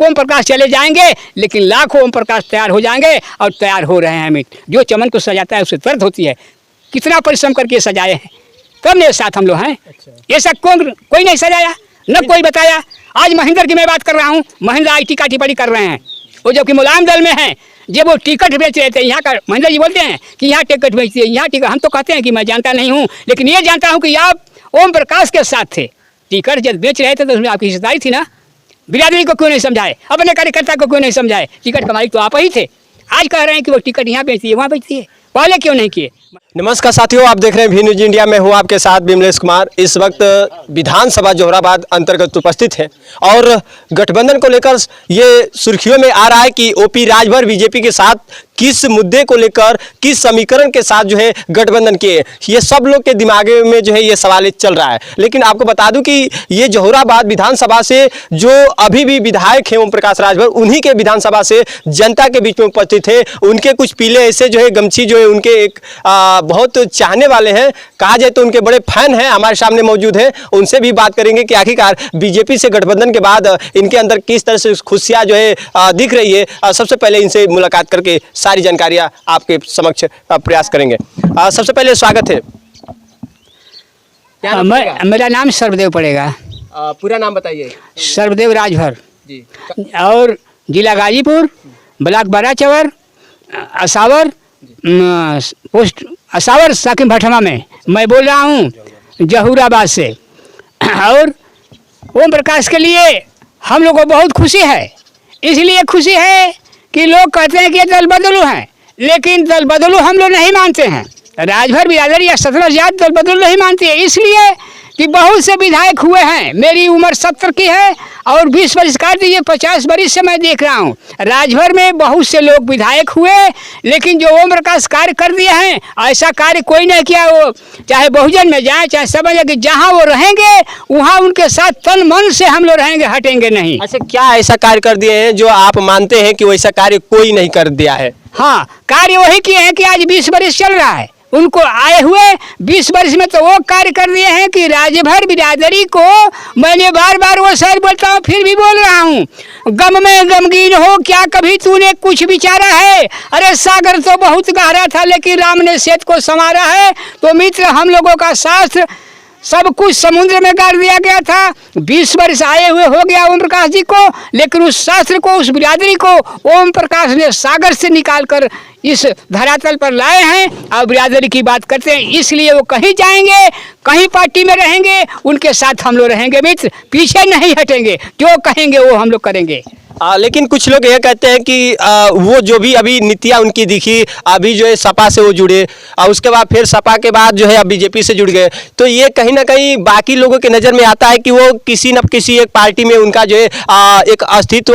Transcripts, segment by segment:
ओम प्रकाश चले जाएंगे, लेकिन लाखों ओम प्रकाश तैयार हो जाएंगे और तैयार हो रहे हैं। हमें जो चमन को सजाता है उसे दर्द होती है। कितना परिश्रम करके सजाए हैं, तब मेरे साथ हम लोग हैं। ऐसा कोई नहीं सजाया, न कोई बताया। आज महेंद्र की मैं बात कर रहा हूँ, महेंद्र आज टीका टिप्पणी कर रहे हैं, वो जबकि मुलायम दल में हैं। जब वो टिकट बेच रहे थे, यहाँ का महेंद्र जी बोलते हैं कि यहाँ टिकट बेचती है, यहाँ टिकट। हम तो कहते हैं कि मैं जानता नहीं हूँ, लेकिन ये जानता हूँ कि आप ओम प्रकाश के साथ थे। टिकट जब बेच रहे थे तो उसमें आपकी हिस्सेदारी थी ना। बिरादरी को क्यों नहीं समझाए, अपने कार्यकर्ता को क्यों नहीं समझाए? टिकट का मालिक तो आप ही थे। आज कह रहे हैं कि वो टिकट यहाँ बेचती है, वहाँ बेचती है, पहले क्यों नहीं किए? नमस्कार साथियों, आप देख रहे हैं भी न्यूज इंडिया में हूँ आपके साथ विमलेश कुमार। इस वक्त विधानसभा जोहराबाद अंतर्गत उपस्थित हैं और गठबंधन को लेकर ये सुर्खियों में आ रहा है कि ओपी राजभर बीजेपी के साथ किस मुद्दे को लेकर, किस समीकरण के साथ जो है गठबंधन किए, ये सब लोग के दिमाग में जो है ये सवाल चल रहा है। लेकिन आपको बता दूं कि ये जोहराबाद विधानसभा से जो अभी भी विधायक हैं ओम प्रकाश राजभर, उन्हीं के विधानसभा से जनता के बीच में उपस्थित थे। उनके कुछ पीले ऐसे जो है गमछी जो है उनके एक बहुत चाहने वाले हैं, कहा जाए तो उनके बड़े फैन हैं, हमारे सामने मौजूद हैं। उनसे भी बात करेंगे कि आखिरकार बीजेपी से गठबंधन के बाद इनके अंदर किस तरह से खुशियां जो है दिख रही है। सबसे पहले इनसे मुलाकात करके सारी जानकारियां आपके समक्ष प्रयास करेंगे। सबसे पहले स्वागत है। मेरा नाम सर्वदेव पड़ेगा। पूरा नाम बताइए। सर्वदेव राजभर जी। और जिला गाजीपुर, ब्लॉक बाराचवर, असावर, पोस्ट असावर साकिम भटमा में मैं बोल रहा हूँ जहूराबाद से। और ओम प्रकाश के लिए हम लोग को बहुत खुशी है। इसलिए खुशी है कि लोग कहते हैं कि ये दल बदलू हैं, लेकिन दल बदलू हम लोग नहीं मानते हैं। राजभर बिरादरी या 17 जात दल बदलू नहीं मानती है, इसलिए कि बहुत से विधायक हुए हैं। मेरी उम्र 70 की है और 20 वर्ष काट दीजिए, 50 वर्ष से मैं देख रहा हूँ राजभर में बहुत से लोग विधायक हुए, लेकिन जो ओम प्रकाश कार्य कर दिए हैं ऐसा कार्य कोई नहीं किया। वो चाहे बहुजन में जाए, चाहे समझ कि जहाँ वो रहेंगे वहाँ उनके साथ तन मन से हम लोग रहेंगे, हटेंगे नहीं। अच्छा, क्या ऐसा कार्य कर दिए हैं जो आप मानते हैं कि वैसा कार्य कोई नहीं कर दिया है? हाँ, कार्य वही किए हैं कि आज 20 वर्ष चल रहा है, उनको आए हुए 20 वर्ष में तो वो कार्य कर दिए हैं कि राजभर बिरादरी को, मैंने बार बार वो शायद बोलता हूँ फिर भी बोल रहा हूँ, गम में गमगीन हो क्या कभी तूने कुछ विचारा है। अरे सागर तो बहुत गहरा था लेकिन राम ने सेत को संवारा है। तो मित्र, हम लोगों का शास्त्र सब कुछ समुद्र में गाड़ दिया गया था। 20 वर्ष आए हुए हो गया ओम प्रकाश जी को, लेकिन उस शास्त्र को, उस बिरादरी को ओम प्रकाश ने सागर से निकाल कर इस धरातल पर लाए हैं और बिरादरी की बात करते हैं। इसलिए वो कहीं जाएंगे, कहीं पार्टी में रहेंगे, उनके साथ हम लोग रहेंगे मित्र, पीछे नहीं हटेंगे। जो कहेंगे वो हम लोग करेंगे। लेकिन कुछ लोग ये कहते हैं कि वो जो भी अभी नीतियाँ उनकी दिखी, अभी जो है सपा से वो जुड़े और उसके बाद फिर सपा के बाद जो है अब बीजेपी से जुड़ गए, तो ये कहीं ना कहीं बाकी लोगों के नज़र में आता है कि वो किसी न किसी एक पार्टी में उनका जो है एक अस्तित्व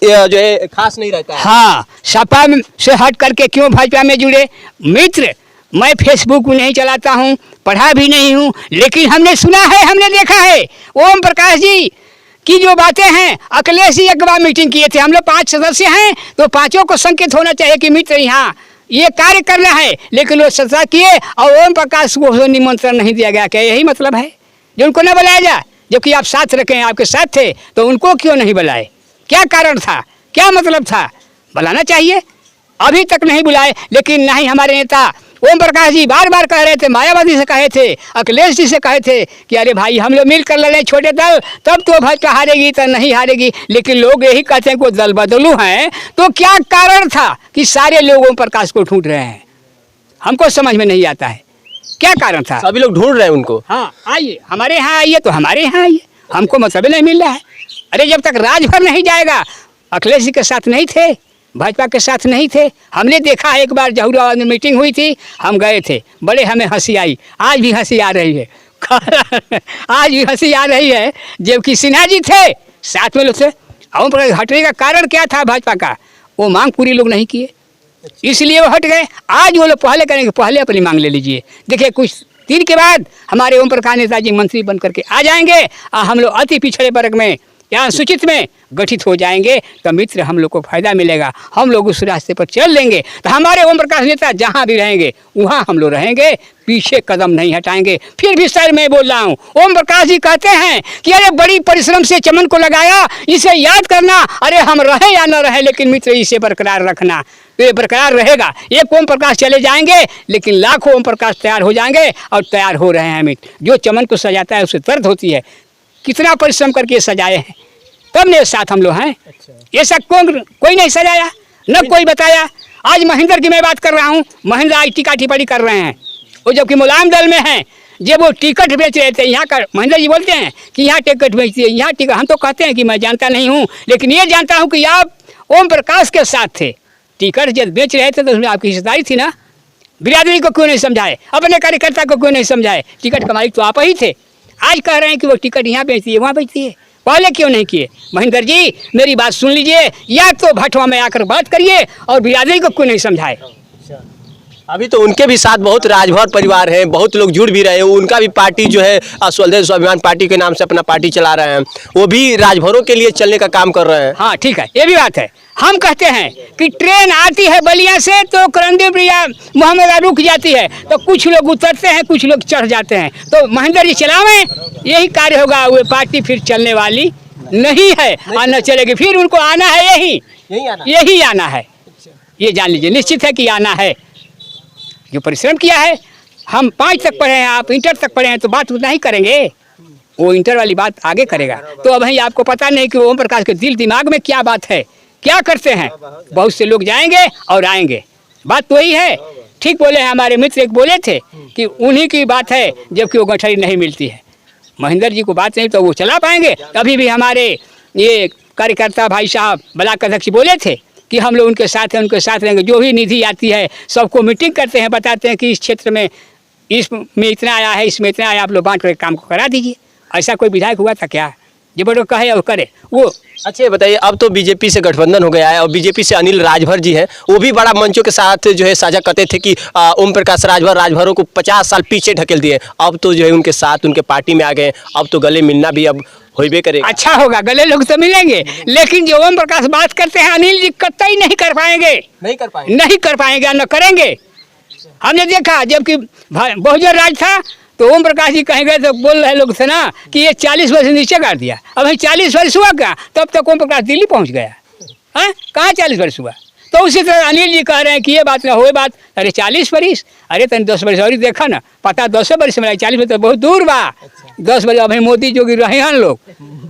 जो है खास नहीं रहता है। हाँ, सपा से हट करके क्यों भाजपा में जुड़े? मित्र, मैं फेसबुक नहीं चलाता हूँ, पढ़ा भी नहीं हूँ, लेकिन हमने सुना है, हमने देखा है ओम प्रकाश जी की जो बातें हैं। अखिलेश जी एक बार मीटिंग किए थे, हम लोग 5 सदस्य हैं तो पांचों को संकेत होना चाहिए कि मित्र यहाँ ये कार्य करना है, लेकिन वो सत्ता किए और ओम प्रकाश को निमंत्रण नहीं दिया गया। क्या यही मतलब है जो उनको न बुलाया जाए? जबकि आप साथ रखें, आपके साथ थे तो उनको क्यों नहीं बुलाए? क्या कारण था, क्या मतलब था? बुलाना चाहिए। अभी तक नहीं बुलाए, लेकिन नहीं, हमारे नेता ओम प्रकाश जी बार बार कह रहे थे, मायावती से कहे थे, अखिलेश जी से कहे थे कि अरे भाई हम लोग मिलकर लड़े छोटे दल, तब तो भाजपा हारेगी तो नहीं हारेगी। लेकिन लोग यही कहते हैं कि वो दल बदलू हैं। तो क्या कारण था कि सारे लोग ओम प्रकाश को ढूंढ रहे हैं? हमको समझ में नहीं आता है क्या कारण था। सभी लोग ढूंढ रहे हैं उनको। हाँ, आइए हमारे यहाँ आइए, तो हमारे यहाँ आइए, हमको मतलब नहीं मिल रहा है। अरे जब तक राजभर नहीं जाएगा, अखिलेश जी के साथ नहीं थे, भाजपा के साथ नहीं थे। हमने देखा है, एक बार जहूराबाद में मीटिंग हुई थी, हम गए थे, बड़े हमें हंसी आई, आज भी हंसी आ रही है आज भी हंसी आ रही है। जबकि सिन्हा जी थे, साथ में लोग थे। ओम प्रकाश हटने का कारण क्या था भाजपा का? वो मांग पूरी लोग नहीं किए, इसलिए वो हट गए। आज वो लोग पहले करेंगे, पहले अपनी मांग ले लीजिए। देखिए कुछ दिन के बाद हमारे ओम प्रकाश नेताजी मंत्री बन करके आ जाएंगे और हम लोग अति पिछड़े वर्ग में या अनुसूचित में गठित हो जाएंगे तो मित्र हम लोग को फायदा मिलेगा, हम लोग उस रास्ते पर चल लेंगे। तो हमारे ओम प्रकाश नेता जहाँ भी रहेंगे वहाँ हम लोग रहेंगे, पीछे कदम नहीं हटाएंगे। फिर भी सर मैं बोल रहा हूँ, ओम प्रकाश जी कहते हैं कि अरे बड़ी परिश्रम से चमन को लगाया, इसे याद करना, अरे हम रहे या न रहे लेकिन मित्र इसे बरकरार रखना। तो ये बरकरार रहेगा। एक ओम प्रकाश चले जाएंगे लेकिन लाखों ओम प्रकाश तैयार हो जाएंगे और तैयार हो रहे हैं मित्र। जो चमन को सजाता है उसे दर्द होती है, कितना परिश्रम करके सजाए हैं, तब मेरे साथ हम लोग हैं। ऐसा कोई नहीं सजाया, न कोई बताया। आज महेंद्र की मैं बात कर रहा हूँ, महेंद्र आज टिका टिप्पणी कर रहे हैं, वो जबकि मुलायम दल में हैं, जब वो टिकट बेच रहे थे यहाँ का, महेंद्र जी बोलते हैं कि यहाँ टिकट बेचती है, यहाँ टिकट। हम तो कहते हैं कि मैं जानता नहीं हूँ, लेकिन ये जानता हूँ कि आप ओम प्रकाश के साथ थे। टिकट जब बेच रहे थे तो उसमें आपकी हिस्सेदारी थी ना। बिरादरी को क्यों नहीं समझाए, अपने कार्यकर्ता को क्यों नहीं समझाए? टिकट का मालिक तो आप ही थे। आज कह रहे हैं कि वो टिकट यहाँ बेचती है, वहाँ बेचती है, पहले क्यों नहीं किए? महेंद्र जी मेरी बात सुन लीजिए, या तो भटवा में आकर बात करिए और बिरादरी को क्यों नहीं समझाए। अभी तो उनके भी साथ बहुत राजभर परिवार हैं, बहुत लोग जुड़ भी रहे हैं। उनका भी पार्टी जो है स्वदेश स्वाभिमान पार्टी के नाम से अपना पार्टी चला रहे हैं, वो भी राजभरों के लिए चलने का काम कर रहे हैं। हाँ ठीक है, ये भी बात है। हम कहते हैं कि ट्रेन आती है बलिया से तो करंदीप या मोहम्मदा रुक जाती है, तो कुछ लोग उतरते हैं, कुछ लोग चढ़ जाते हैं। तो महेंद्र जी चलावें, यही कार्य होगा। वो पार्टी फिर चलने वाली नहीं है और न चलेगी। फिर उनको आना है, यही आना है, ये जान लीजिए, निश्चित है कि आना है। जो परिश्रम किया है, हम 5 तक पढ़े हैं, आप इंटर तक पढ़े हैं, तो बात उतना ही करेंगे, वो इंटर वाली बात आगे करेगा। तो अब आपको पता नहीं कि ओम प्रकाश के दिल दिमाग में क्या बात है, क्या करते हैं। बहुत से लोग जाएंगे और आएंगे, बात तो वही है। ठीक बोले हैं हमारे मित्र, एक बोले थे कि उन्हीं की बात है, जबकि वो गठरी नहीं मिलती है। महेंद्र जी को बात नहीं तो वो चला पाएंगे। अभी भी हमारे ये कार्यकर्ता भाई साहब ब्लॉक अध्यक्ष बोले थे कि हम लोग उनके साथ हैं, उनके साथ रहेंगे। जो भी निधि आती है सबको मीटिंग करते हैं, बताते हैं कि इस क्षेत्र में इसमें इतना आया है, इसमें इतना आया, आप लोग बांट कर काम को करा दीजिए। ऐसा कोई विधायक हुआ था क्या जो बड़ो कहे और करे वो? अच्छा बताइए, अब तो बीजेपी से गठबंधन हो गया है और बीजेपी से अनिल राजभर जी हैं, वो भी बड़ा मंचों के साथ जो है साझा करते थे कि ओम प्रकाश राजभरों को 50 साल पीछे ढकेल दिए। अब तो जो है उनके साथ उनके पार्टी में आ गए, अब तो गले मिलना भी अब होइबे करेगा। अच्छा होगा, गले लोग तो मिलेंगे, लेकिन जो ओम प्रकाश बात करते हैं अनिल जी कतई नहीं कर पाएंगे, नहीं कर पाएंगे, न करेंगे। हमने देखा जबकि बहुजन राज था तो ओम प्रकाश जी कहीं गए तो बोल रहे लोग थे ना कि ये 40 वर्ष नीचे कर दिया। अब 40 वर्ष हुआ क्या, तब तक ओम प्रकाश दिल्ली पहुंच गया है, कहाँ 40 वर्ष हुआ? तो उसी तरह अनिल जी कह रहे हैं कि ये बात ना हो बात, अरे 40 वर्ष, अरे तन 10 वर्ष और देखा ना, पता 10 वर्ष में 40 वर्ष तो बहुत दूर बा। 10 वर्ष अभी मोदी जोगी रहे हैं लोग,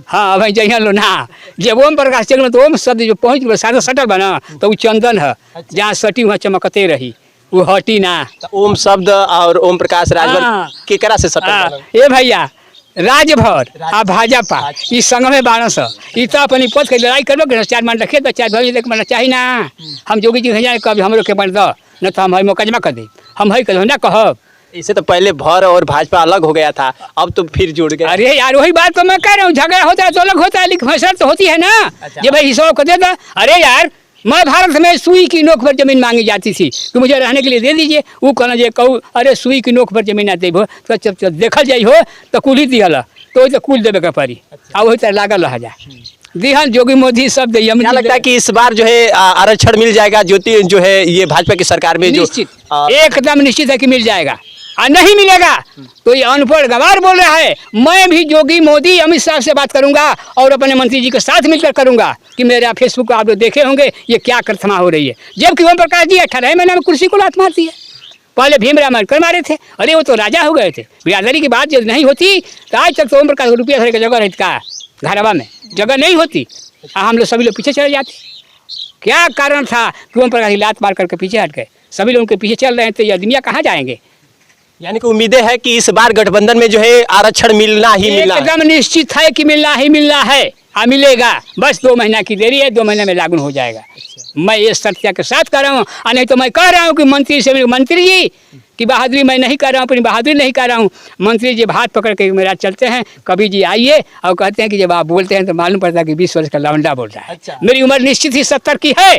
हाँ अभी जइहन लोग ना। जब ओम प्रकाश चल तो ओम शब्द जो पहुँच गए सादा सटल बना तो वो चंदन है, जहाँ सटी वहाँ चमकते रही, वो हटी ना। ओम शब्द और ओम प्रकाश राजभर केकरा से सटल? ये भैया राजभर आ भाजपा इस संग में 1200 ई तो अपनी पद के लड़ाई करो कि 4 मान रखे तो 4 भविष्य देख मन चाहिए ना। हम जोगी जी जाए कभी हम लोग के बन दो न तो हम मुकदमा कर दे, हम है कहो ना कहब। इससे तो पहले भर और भाजपा अलग हो गया था, अब तो फिर जुड़ गए। अरे यार वही बात तो मैं कह रहा हूँ, झगड़ा होता है तो अलग होता है, लेकिन फैसला तो होती है ना। ये भाई हिसाब को देता, अरे यार मैं भारत में सुई की नोक पर जमीन मांगी जाती थी कि मुझे रहने के लिए दे दीजिए। वो कहना जो कहूँ अरे सुई की नोक पर जमीन ना दे हो तो जब देखल जाइ हो तो कुल ही दिहल, तो तो कुल देवे का पड़ी, आ वही तरह लागल रह जाए दिहल जोगी मोदी सब दे। मुझे लगता है कि इस बार जो है आरक्षण मिल जाएगा, ज्योति जो है ये भाजपा की सरकार में जो एकदम निश्चित है कि मिल जाएगा। और नहीं मिलेगा तो ये अनपढ़ गवार बोल रहा है। मैं भी जोगी मोदी अमित शाह से बात करूंगा और अपने मंत्री जी के साथ मिलकर करूंगा कि मेरा फेसबुक आप लोग देखे होंगे ये क्या कर्थमा हो रही है। जबकि ओम प्रकाश जी 18 महीने में कुर्सी को लात मारती है, पहले भीमराव अम्बेडकर मारे थे, अरे वो तो राजा हो गए थे। बिरादरी की बात जब नहीं होती तो आज तक तो ओम प्रकाश रुपया भरने की जगह रहती का घरवा में जगह नहीं होती, हम लोग सभी लोग पीछे चले जाते। क्या कारण था कि ओम प्रकाश लात मार करके पीछे हट गए? सभी लोग उनके पीछे चल रहे हैं तो ये दुनिया कहाँ जाएंगे? यानी कि उम्मीदें है कि इस बार गठबंधन में जो है आरक्षण मिलना ही मिलना है। एकदम निश्चित है कि मिलना ही मिलना है, मिलेगा। बस 2 महीना की देरी है, 2 महीने में लागू हो जाएगा। मैं ये सत्या के साथ कर रहा हूँ, और नहीं तो मैं कह रहा हूँ कि मंत्री से मंत्री जी की बहादुरी मैं नहीं कर रहा हूँ, अपनी बहादुरी नहीं कर रहा हूँ। मंत्री जी हाथ पकड़ के मेरा चलते हैं, कभी जी आइए और कहते हैं कि जब आप बोलते हैं तो मालूम पड़ता है कि 20 वर्ष का लौंडा बोल रहा है। मेरी उम्र निश्चित ही 70 की है,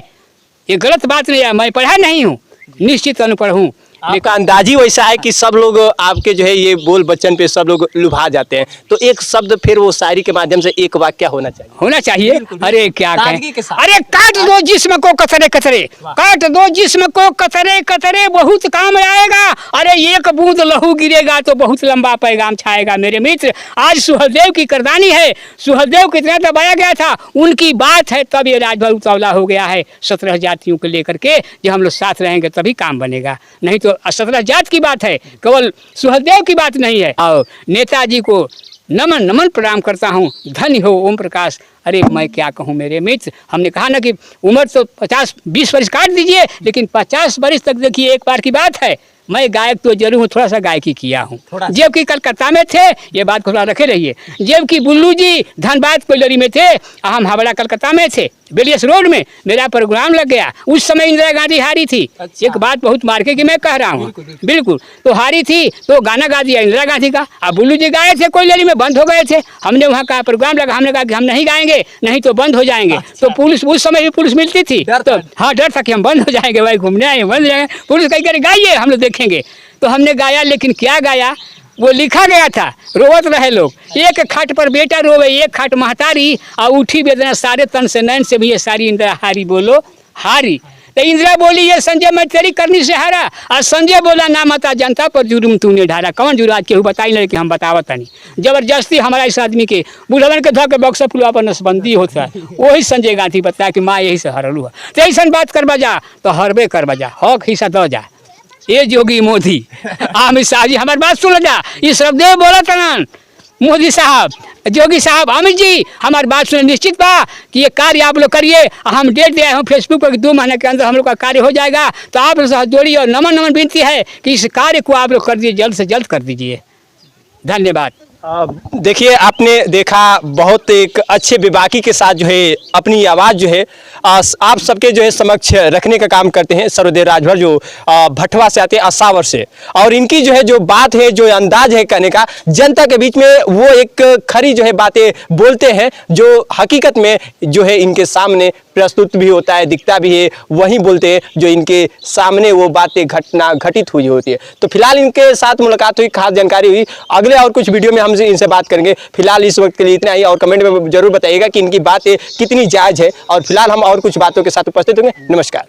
ये गलत बात नहीं है। मैं पढ़ा नहीं हूँ, निश्चित अनपढ़ हूँ। आपका अंदाजी वैसा है कि सब लोग आपके जो है ये बोल बच्चन पे सब लोग लुभा जाते हैं, तो एक शब्द फिर वो शायरी के माध्यम से एक वाक्य होना चाहिए। अरे क्या सादगी के कहें, साथ। अरे काट दो जिस्म को कतरे कतरे, काट दो जिस्म को कतरे कतरे, बहुत काम आएगा। अरे एक बूंद लहू गिरेगा तो बहुत लंबा पैगाम छाएगा। मेरे मित्र, आज सुहलदेव की करदानी है। सुहलदेव को इतना दबाया गया था, उनकी बात है तब ये राजभर उतावला हो गया है 17 जातियों को लेकर के। जो हम लोग साथ रहेंगे तभी काम बनेगा, नहीं तो 17 जात की बात है, केवल सुहलदेव की बात नहीं है। और नेताजी को नमन नमन प्रणाम करता हूँ। धन्य हो ओम प्रकाश। अरे मैं क्या कहूँ मेरे मित्र, हमने कहा ना कि उम्र तो 50-20 वर्ष काट दीजिए, लेकिन 50 वर्ष तक देखिए एक बार की बात है, मैं गायक तो जरूर हूँ, थोड़ा सा गायकी किया हूँ। जबकि कलकत्ता में थे, ये बात को थोड़ा रखे रहिए, जबकि बुल्लू जी धनबाद कोयलरी में थे, हम हावड़ा कलकत्ता में थे, बेलियस रोड में मेरा प्रोग्राम लग गया। उस समय इंदिरा गांधी हारी थी। अच्छा। एक बात बहुत मार्के की मैं कह रहा हूँ, बिल्कुल तो हारी थी, तो गाना गा दिया इंदिरा गांधी का। अब बुल्लू जी गाए थे कोयलरी में, बंद हो गए थे। हमने वहाँ का प्रोग्राम लगा, हमने कहा कि हम नहीं गाएंगे, नहीं तो बंद हो जाएंगे। तो पुलिस, उस समय भी पुलिस मिलती थी, तो हाँ डर था कि हम बंद हो जाएंगे, भाई घूमने आए बंद हो जाएंगे। पुलिस कही करे गाइए, हम लोग देखेंगे। तो हमने गाया, लेकिन क्या गाया वो लिखा गया था, रोवत रहे लोग। एक खाट पर बेटा रोवे, एक खाट महतारी, और उठी वेदना सारे तन से, नैन से भी ये सारी इंदिरा हारी बोलो हारी। तो इंदिरा बोली ये संजय मैं तेरी करनी से हारा, और संजय बोला ना मता जनता पर जुर्म तूने ढारा। कौन जुर्म आज केहू बताई नहीं कि हम बतावत नहीं। जबरदस्ती हमारा इस आदमी के बुढ़वन के धो के बक्सा पुलवा पर नसबंदी होता है, वही संजय गांधी बताया कि माँ यही से हरलू है। तो ऐसा बात कर बजा तो हरबे कर बजा, हक हिस्सा दो जा। ये जोगी मोदी अमित शाह जी हमारी बात सुन जा, ये श्रद्धेव बोला तनन मोदी साहब, जोगी साहब, अमित जी हमारी बात सुने, निश्चित बा कि ये कार्य आप लोग करिए। हम डेट दिया हूँ फेसबुक पर 2 महीने के अंदर हम लोग का कार्य हो जाएगा। तो आप लोग साथ जोड़िए और नमन नमन विनती है कि इस कार्य को आप लोग कर दीजिए, जल्द से जल्द कर दीजिए। धन्यवाद। देखिए आपने देखा बहुत एक अच्छे बेबाकी के साथ जो है अपनी आवाज़ जो है आप सबके जो है समक्ष रखने का काम करते हैं सर्वदेव राजभर, जो भटवा से आते हैं असावर से। और इनकी जो है जो बात है, जो अंदाज है कहने का, जनता के बीच में वो एक खरी जो है बातें बोलते हैं, जो हकीकत में जो है इनके सामने प्रस्तुत भी होता है, दिखता भी है, वही बोलते हैं जो इनके सामने वो बातें घटित हुई होती है। तो फिलहाल इनके साथ मुलाकात हुई, खास जानकारी हुई। अगले और कुछ वीडियो में हम इनसे बात करेंगे। फिलहाल इस वक्त के लिए इतना ही, और कमेंट में जरूर बताइएगा कि इनकी बातें कितनी जायज़ है। और फिलहाल हम और कुछ बातों के साथ उपस्थित होंगे। नमस्कार।